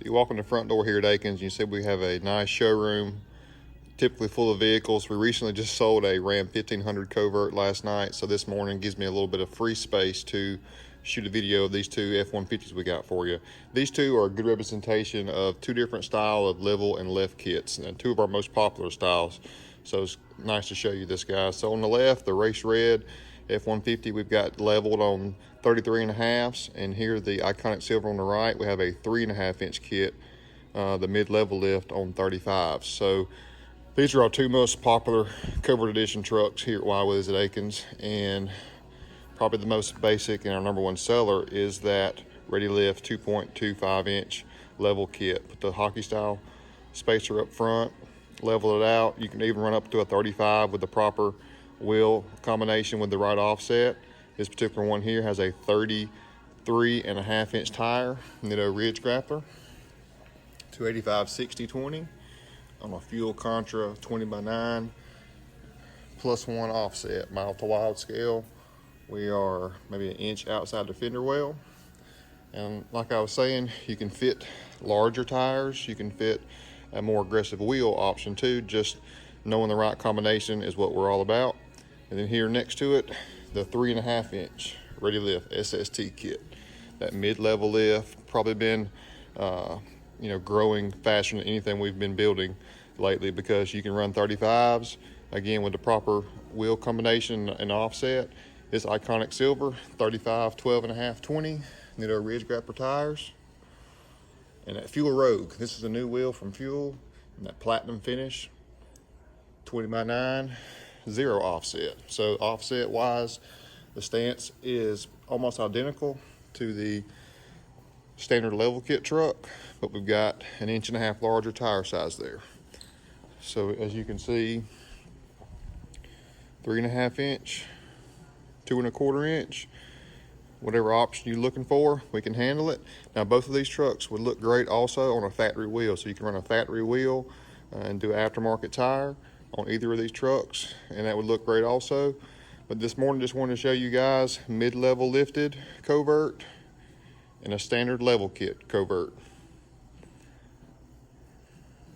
So you walk in the front door here at Akins and you see we have a nice showroom, typically full of vehicles. We recently just sold a Ram 1500 Covert last night, so this morning gives me a little bit of free space to shoot a video of these two F-150s we got for you. These two are a good representation of two different style of level and lift kits, and two of our most popular styles. So it's nice to show you this, guys. So on the left, the race red F-150, we've got leveled on 33.5s, and here the iconic silver on the right, we have a 3.5-inch kit, the mid-level lift on 35s. So these are our two most popular Covert Edition trucks here at Willies at Akins, and probably the most basic and our #1 seller is that ReadyLIFT 2.25-inch level kit. Put the hockey style spacer up front, level it out. You can even run up to a 35 with the proper wheel combination with the right offset. This particular one here has a 33.5-inch tire, ridge grappler, 285/60/20 on a fuel contra 20x9 +1 offset, mild to wide scale. We are maybe an inch outside the fender well. And like I was saying, you can fit larger tires, you can fit a more aggressive wheel option too. Just knowing the right combination is what we're all about. And then here next to it, the 3.5-inch ReadyLIFT SST kit. That mid-level lift, probably been growing faster than anything we've been building lately, because you can run 35s, again with the proper wheel combination and offset. This iconic silver, 35, 12.5/20, ridge grapper tires. And that Fuel Rogue, this is a new wheel from Fuel, and that platinum finish, 20x9, 0 offset. So offset wise, the stance is almost identical to the standard level kit truck, but we've got an 1.5 inch larger tire size there. So as you can see, 3.5-inch, 2.25-inch, whatever option you're looking for, we can handle it. Now both of these trucks would look great also on a factory wheel, so you can run a factory wheel and do an aftermarket tire on either of these trucks, and that would look great also. But this morning just wanted to show you guys mid-level lifted Covert and a standard level kit Covert.